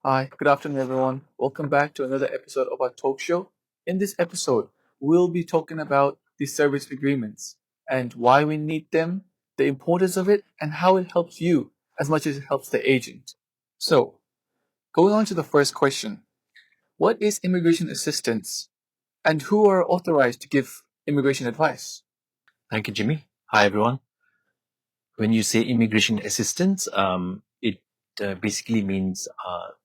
Hi, good afternoon, everyone. Welcome back to another episode of our talk show. In this episode, we'll be talking about the service agreements and why we need them, the importance of it, and how it helps you as much as it helps the agent. So, going on to the first question, what is immigration assistance and who are authorized to give immigration advice? Thank you, Jimmy. Hi, everyone. When you say immigration assistance, it basically means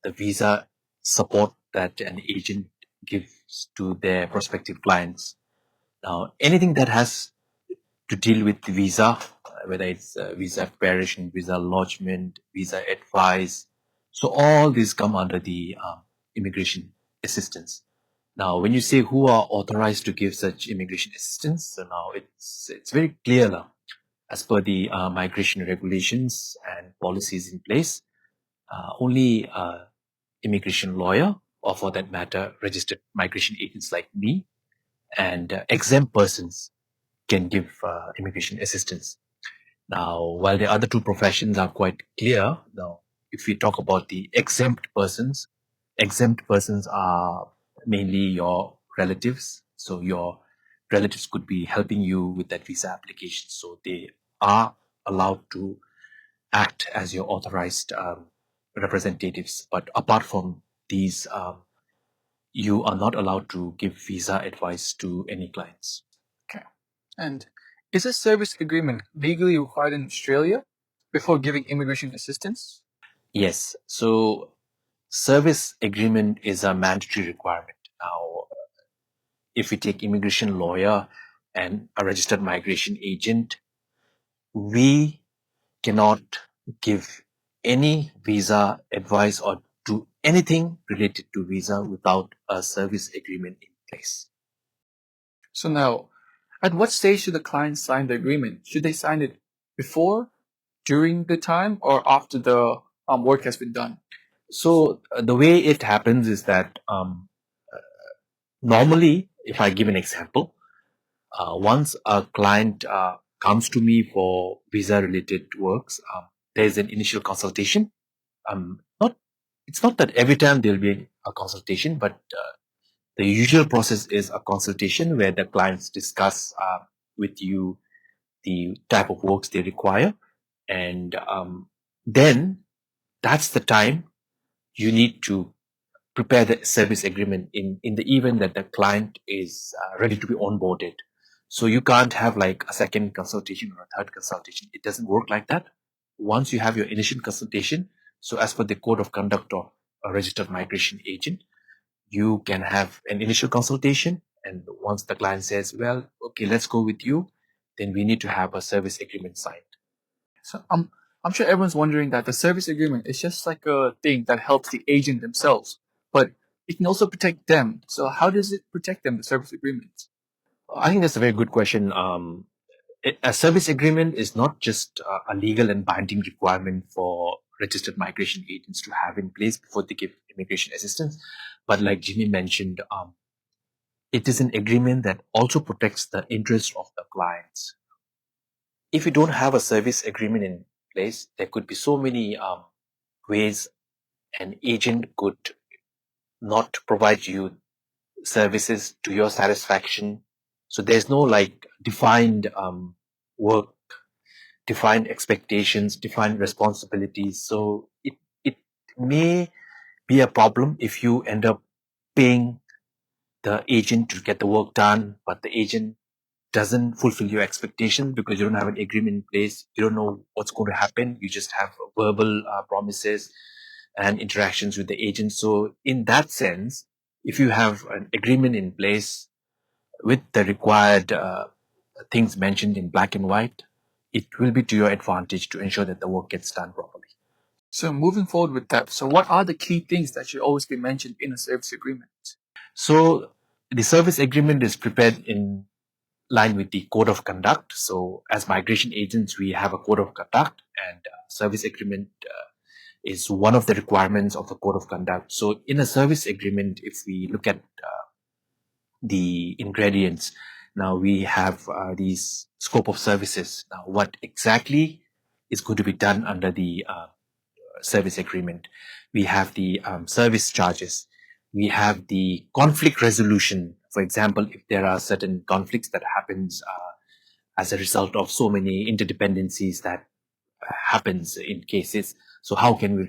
the visa support that an agent gives to their prospective clients. Now, anything that has to deal with the visa, whether it's visa preparation, visa lodgement, visa advice, so all these come under the immigration assistance. Now, when you say who are authorized to give such immigration assistance, so now it's very clear now as per the migration regulations and policies in place, only immigration lawyer, or for that matter, registered migration agents like me, and exempt persons can give immigration assistance. Now, while the other two professions are quite clear, now, if we talk about the exempt persons are mainly your relatives. So your relatives could be helping you with that visa application. So they are allowed to act as your authorized representatives. But apart from these, you are not allowed to give visa advice to any clients. Okay. And is a service agreement legally required in Australia before giving immigration assistance? Yes. So service agreement is a mandatory requirement. Now, if we take immigration lawyer and a registered migration agent, we cannot give any visa advice or do anything related to visa without a service agreement in place. So now, at what stage should the client sign the agreement? Should they sign it before, during the time, or after the work has been done? So the way it happens is that normally, if I give an example, once a client comes to me for visa related works, there's an initial consultation. Not It's not that every time there'll be a consultation, but the usual process is a consultation where the clients discuss with you the type of works they require, and then that's the time you need to prepare the service agreement in the event that the client is ready to be onboarded. So you can't have like a second consultation or a third consultation. It doesn't work like that. Once you have your initial consultation, so as per the code of conduct of a registered migration agent, you can have an initial consultation. And once the client says, well, okay, let's go with you, then we need to have a service agreement signed. So I'm sure everyone's wondering that the service agreement is just like a thing that helps the agent themselves, but it can also protect them. So how does it protect them, the service agreement? I think that's a very good question. A service agreement is not just a legal and binding requirement for registered migration agents to have in place before they give immigration assistance, but like Jimmy mentioned, it is an agreement that also protects the interests of the clients. If you don't have a service agreement in place, there could be so many ways an agent could not provide you services to your satisfaction. So there's no like defined work, defined expectations, defined responsibilities. So it may be a problem if you end up paying the agent to get the work done, but the agent doesn't fulfill your expectations because you don't have an agreement in place. You don't know what's going to happen. You just have verbal promises and interactions with the agent. So in that sense, if you have an agreement in place with the required things mentioned in black and white, it will be to your advantage to ensure that the work gets done properly. So moving forward with that, so what are the key things that should always be mentioned in a service agreement? So the service agreement is prepared in line with the code of conduct. So as migration agents, we have a code of conduct, and service agreement is one of the requirements of the code of conduct. So in a service agreement, if we look at the ingredients, now we have these scope of services. Now, what exactly is going to be done under the service agreement. We have the service charges. We have the conflict resolution. For example, if there are certain conflicts that happens as a result of so many interdependencies that happens in cases. So how can we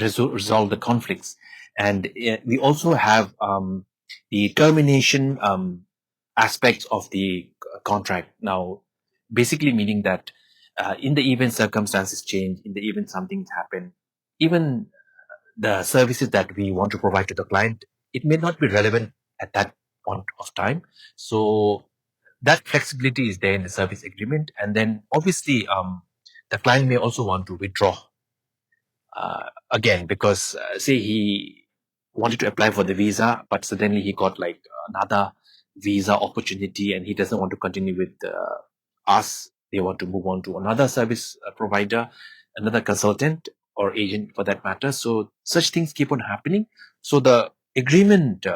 resolve the conflicts? And we also have the termination aspects of the contract. Now, basically meaning that in the event circumstances change, in the event something's happened, even the services that we want to provide to the client, it may not be relevant at that point of time. So that flexibility is there in the service agreement. And then obviously, the client may also want to withdraw again, because say he wanted to apply for the visa, but suddenly he got like another visa opportunity and he doesn't want to continue with us. They want to move on to another service provider, another consultant or agent for that matter. So such things keep on happening. So the agreement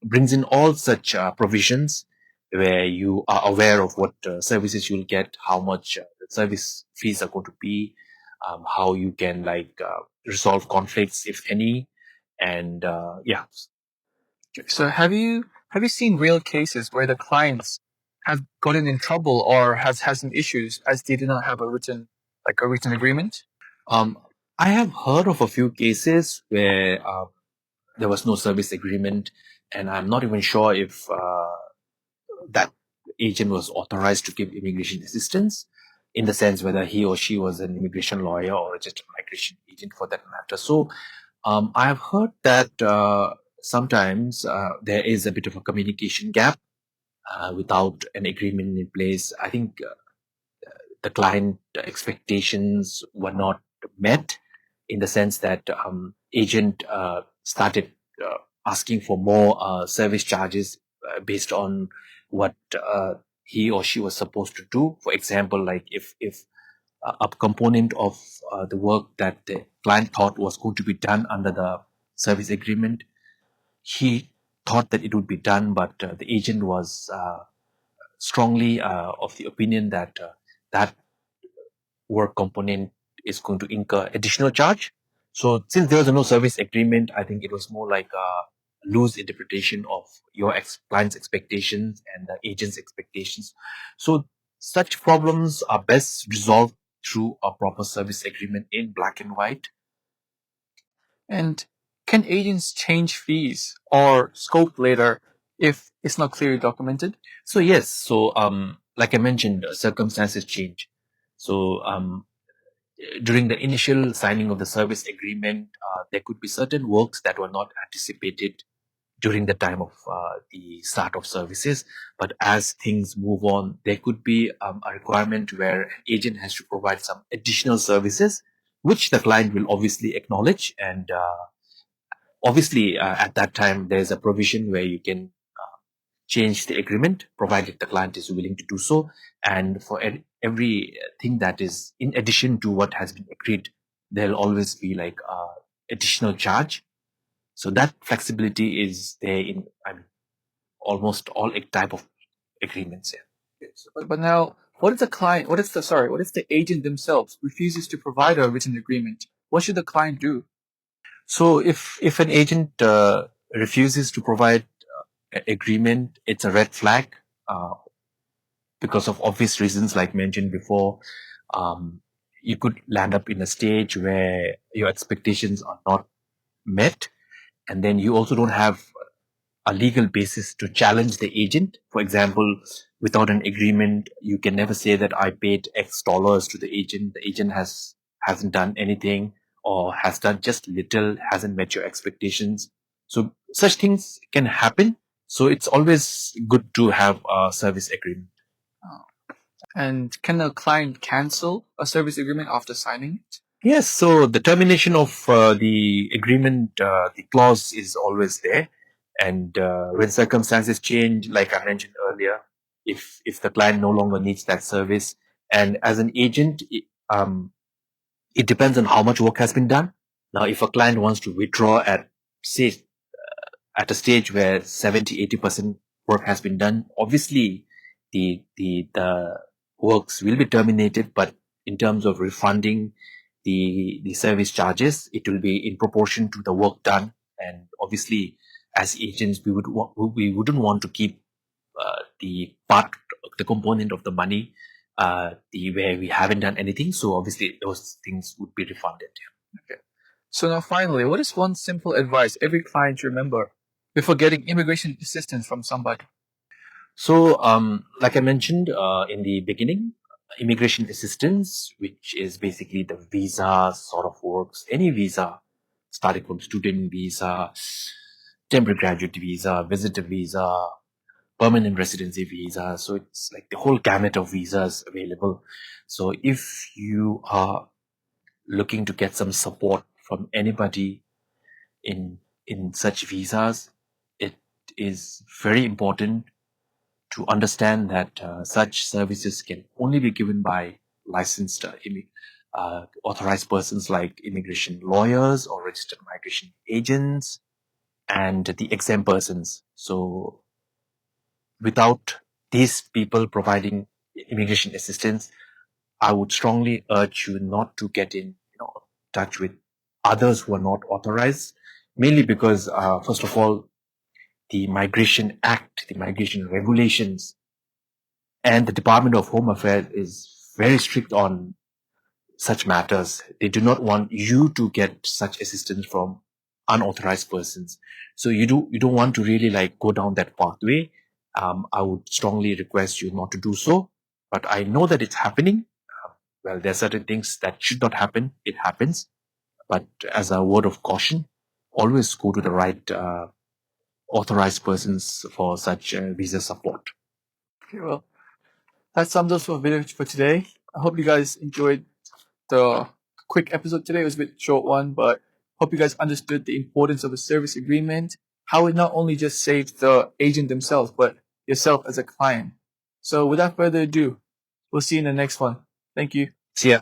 brings in all such provisions where you are aware of what services you'll get, how much the service fees are going to be, how you can resolve conflicts if any, and yeah. So have you seen real cases where the clients have gotten in trouble or has had some issues as they did not have a written agreement? I have heard of a few cases where there was no service agreement, and I'm not even sure if that agent was authorized to give immigration assistance, in the sense whether he or she was an immigration lawyer or just a migration agent for that matter. So I have heard that sometimes there is a bit of a communication gap without an agreement in place. I think the client expectations were not met, in the sense that agent started asking for more service charges based on what he or she was supposed to do. For example, like if a component of the work that the client thought was going to be done under the service agreement, he thought that it would be done, but the agent was strongly of the opinion that that work component is going to incur additional charge. So since there was no service agreement, I think it was more like a loose interpretation of your client's expectations and the agent's expectations. So such problems are best resolved through a proper service agreement in black and white. And can agents change fees or scope later if it's not clearly documented? So yes, so like I mentioned, circumstances change. So during the initial signing of the service agreement, there could be certain works that were not anticipated during the time of the start of services. But as things move on, there could be a requirement where an agent has to provide some additional services, which the client will obviously acknowledge. And obviously, at that time, there's a provision where you can change the agreement, provided the client is willing to do so. And for everything that is in addition to what has been agreed, there'll always be like additional charge. So that flexibility is there in almost all type of agreements. Yeah. But now, what if the agent themselves refuses to provide a written agreement? What should the client do? So if an agent refuses to provide agreement, it's a red flag because of obvious reasons, like mentioned before. You could land up in a stage where your expectations are not met, and then you also don't have a legal basis to challenge the agent. For example, without an agreement, you can never say that I paid X dollars to the agent. The agent hasn't done anything, or has done just little, hasn't met your expectations. So such things can happen. So it's always good to have a service agreement. And can a client cancel a service agreement after signing it? Yes, so the termination of the agreement, the clause is always there. And when circumstances change, like I mentioned earlier, if the client no longer needs that service, and as an agent, it depends on how much work has been done. Now, if a client wants to withdraw at, say, at a stage where 70-80% work has been done, obviously the works will be terminated. But in terms of refunding the service charges. It will be in proportion to the work done, and obviously, as agents, we wouldn't want to keep the component of the money the where we haven't done anything. So obviously, those things would be refunded. Okay. So now finally, what is one simple advice every client should remember before getting immigration assistance from somebody? So, like I mentioned in the beginning, immigration assistance, which is basically the visa sort of works, any visa, starting from student visa, temporary graduate visa, visitor visa, permanent residency visa. So it's like the whole gamut of visas available. So if you are looking to get some support from anybody in such visas, it is very important to understand that such services can only be given by licensed authorized persons like immigration lawyers or registered migration agents and the exempt persons. So without these people providing immigration assistance, I would strongly urge you not to get in touch with others who are not authorized, mainly because first of all, the Migration Act, the migration regulations, and the Department of Home Affairs is very strict on such matters. They do not want you to get such assistance from unauthorized persons. So you don't want to really like go down that pathway. I would strongly request you not to do so. But I know that it's happening. Well, there are certain things that should not happen. It happens. But as a word of caution, always go to the right authorized persons for such visa support. Okay, well, that sums up our video for today. I hope you guys enjoyed the quick episode today. It was a bit short one, but hope you guys understood the importance of a service agreement, how it not only just saves the agent themselves, but yourself as a client. So without further ado, we'll see you in the next one. Thank you. See ya.